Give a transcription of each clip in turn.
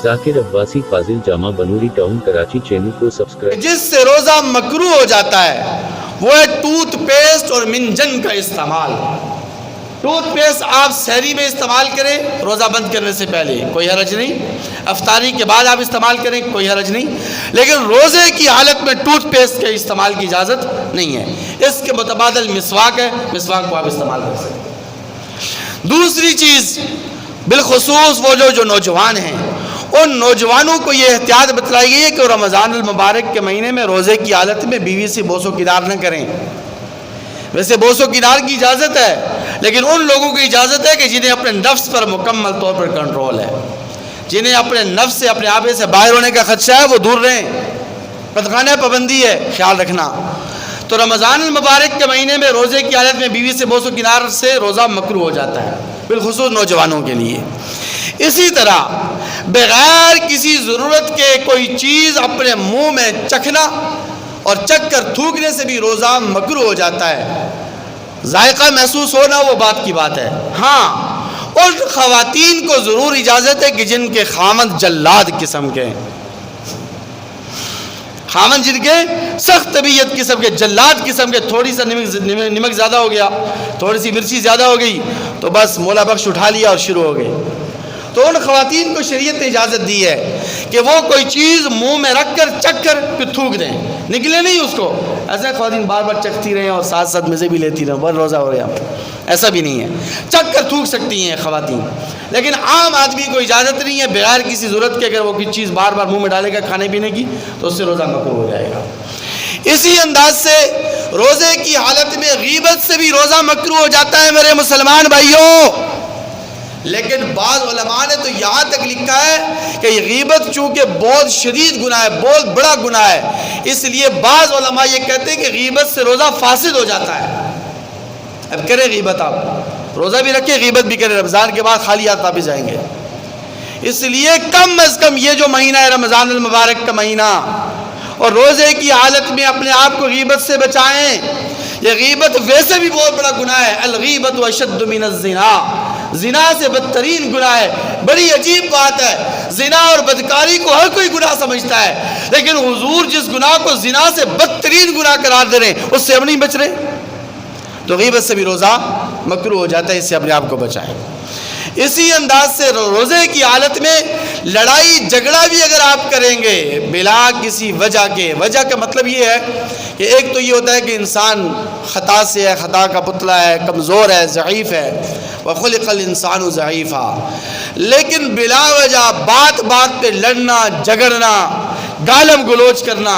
ذاکر عباسی فاضل جامع Banuri town Karachi channel کو subscribe. جس سے روزہ مکروہ ہو جاتا ہے وہ ہے ٹوتھ پیسٹ اور منجن کا استعمال۔ ٹوتھ پیسٹ آپ سحری میں استعمال کریں روزہ بند کرنے سے پہلے کوئی حرج نہیں، افطاری کے بعد آپ استعمال کریں کوئی حرج نہیں، لیکن روزے کی حالت میں ٹوتھ پیسٹ کے استعمال کی اجازت نہیں ہے۔ اس کے متبادل مسواک ہے، مسواک کو آپ استعمال کر سکتے ہیں۔ دوسری چیز بالخصوص وہ جو نوجوان ہیں، ان نوجوانوں کو یہ احتیاط بتلائی گئی ہے کہ وہ رمضان المبارک کے مہینے میں روزے کی حالت میں بیوی سے بوس و کنار نہ کریں۔ ویسے بوس و کنار کی اجازت ہے، لیکن ان لوگوں کی اجازت ہے کہ جنہیں اپنے نفس پر مکمل طور پر کنٹرول ہے، جنہیں اپنے نفس سے اپنے آبے سے باہر ہونے کا خدشہ ہے، وہ دور رہیں۔ قطعانہ پابندی ہے، خیال رکھنا۔ تو رمضان المبارک کے مہینے میں روزے کی حالت میں بیوی سے بوس و کنار سے روزہ مکروہ ہو جاتا ہے، بالخصوص نوجوانوں کے لیے۔ اسی طرح بغیر کسی ضرورت کے کوئی چیز اپنے منہ میں چکھنا اور چکھ کر تھوکنے سے بھی روزہ مکروہ ہو جاتا ہے۔ ذائقہ محسوس ہونا وہ بات کی بات ہے۔ ہاں، اور خواتین کو ضرور اجازت ہے کہ جن کے خامند جلاد قسم کے ہیں، خامند جن کے سخت طبیعت قسم کے، جلاد قسم کے، تھوڑی سا نمک زیادہ ہو گیا، تھوڑی سی مرچی زیادہ ہو گئی تو بس مولا بخش اٹھا لیا اور شروع ہو گئے۔ تو ان خواتین کو شریعت نے اجازت دی ہے کہ وہ کوئی چیز منہ میں رکھ کر چکھ کر پھر تھوک دیں، نکلے نہیں اس کو۔ ایسے خواتین بار بار چکھتی رہیں اور ساتھ ساتھ مزے بھی لیتی رہیں، بہت روزہ ہو گیا، ایسا بھی نہیں ہے۔ چکھ کر تھوک سکتی ہیں خواتین، لیکن عام آدمی کو اجازت نہیں ہے بغیر کسی ضرورت کے اگر وہ کوئی چیز بار بار منہ میں ڈالے گا کھانے پینے کی تو اس سے روزہ مکروہ ہو جائے گا۔ اسی انداز سے روزے کی حالت میں غیبت سے بھی روزہ مکروہ ہو جاتا ہے میرے مسلمان بھائیوں۔ لیکن بعض علماء نے تو یہاں تک لکھا ہے کہ یہ غیبت چونکہ بہت شدید گناہ ہے، بہت بڑا گناہ ہے، اس لیے بعض علماء یہ کہتے ہیں کہ غیبت سے روزہ فاسد ہو جاتا ہے۔ اب کریں غیبت، آپ روزہ بھی رکھیں غیبت بھی کریں، رمضان کے بعد خالی ہاتھ واپس جائیں گے۔ اس لیے کم از کم یہ جو مہینہ ہے رمضان المبارک کا مہینہ، اور روزے کی حالت میں اپنے آپ کو غیبت سے بچائیں۔ یہ غیبت ویسے بھی بہت بڑا گناہ ہے، الغیبت اشد من الزنا، زنا سے بدترین گناہ ہے۔ بڑی عجیب بات ہے، زنا اور بدکاری کو ہر کوئی گناہ سمجھتا ہے، لیکن حضور جس گناہ کو زنا سے بدترین گناہ قرار دے رہے ہیں اس سے ہم نہیں بچ رہے۔ تو غیبت سے بھی روزہ مکروہ ہو جاتا ہے، اس سے اپنے آپ کو بچائیں۔ اسی انداز سے روزے کی حالت میں لڑائی جھگڑا بھی اگر آپ کریں گے بلا کسی وجہ کے، وجہ کا مطلب یہ ہے کہ ایک تو یہ ہوتا ہے کہ انسان خطا سے ہے، خطا کا پتلا ہے، کمزور ہے، ضعیف ہے، وَخُلِقَ الْإِنسَانُ ضَعِيفًا، لیکن بلا وجہ بات بات پہ لڑنا جھگڑنا گالم گلوچ کرنا،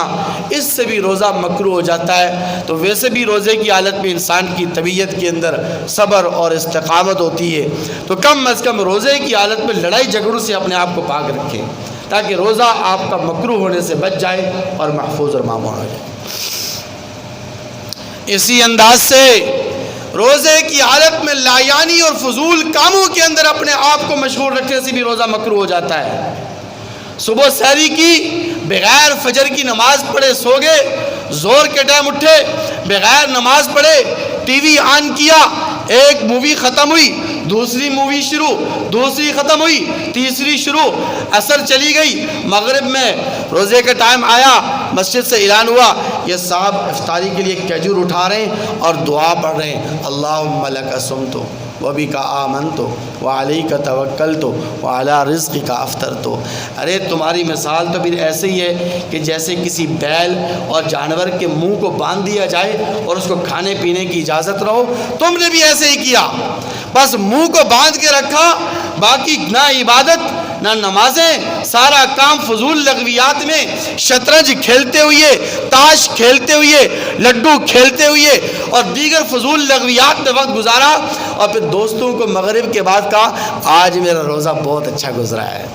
اس سے بھی روزہ مکروہ ہو جاتا ہے۔ تو ویسے بھی روزے کی حالت میں انسان کی طبیعت کے اندر صبر اور استقامت ہوتی ہے، تو کم از کم روزے کی حالت میں لڑائی جھگڑوں سے اپنے آپ کو پاک رکھیں تاکہ روزہ آپ کا مکروہ ہونے سے بچ جائے اور محفوظ اور مامون ہو جائے۔ اسی انداز سے روزے کی حالت میں لایانی اور فضول کاموں کے اندر اپنے آپ کو مشغول رکھنے سے بھی روزہ مکروہ ہو جاتا ہے۔ صبح سحری کی بغیر فجر کی نماز پڑھے سو گئے، زور کے ٹائم اٹھے بغیر نماز پڑھے ٹی وی آن کیا، ایک مووی ختم ہوئی، دوسری مووی شروع، دوسری ختم ہوئی، تیسری شروع، عصر چلی گئی، مغرب میں روزے کا ٹائم آیا، مسجد سے اعلان ہوا یہ صاحب افطاری کے لیے کھجور اٹھا رہے ہیں اور دعا پڑھ رہے ہیں، اللہم لک صمت وبک آمنت وعلیک توکلت وعلی رزقک افطرت۔ ارے تمہاری مثال تو پھر ایسے ہی ہے کہ جیسے کسی بیل اور جانور کے منہ کو باندھ دیا جائے اور اس کو کھانے پینے کی اجازت رہو، تم نے بھی ایسے ہی کیا، بس منہ کو باندھ کے رکھا، باقی نہ عبادت نہ نمازیں، سارا کام فضول لغویات میں، شطرنج کھیلتے ہوئے، تاش کھیلتے ہوئے، لڈو کھیلتے ہوئے اور دیگر فضول لغویات میں وقت گزارا، اور پھر دوستوں کو مغرب کے بعد کہا آج میرا روزہ بہت اچھا گزرا ہے،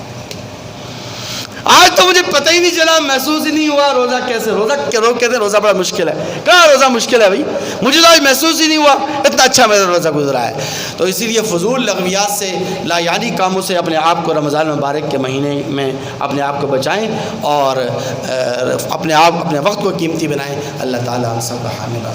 آج تو مجھے پتہ ہی نہیں چلا، محسوس ہی نہیں ہوا روزہ کیسے، روزہ کہتے ہیں روزہ بڑا مشکل ہے، کہاں روزہ مشکل ہے بھائی، مجھے تو آج محسوس ہی نہیں ہوا اتنا اچھا میرا روزہ گزرا ہے۔ تو اسی لیے فضول لغویات سے، لا یعنی کاموں سے اپنے آپ کو رمضان مبارک کے مہینے میں اپنے آپ کو بچائیں اور اپنے وقت کو قیمتی بنائیں۔ اللہ تعالیٰ ہم سب کا حامل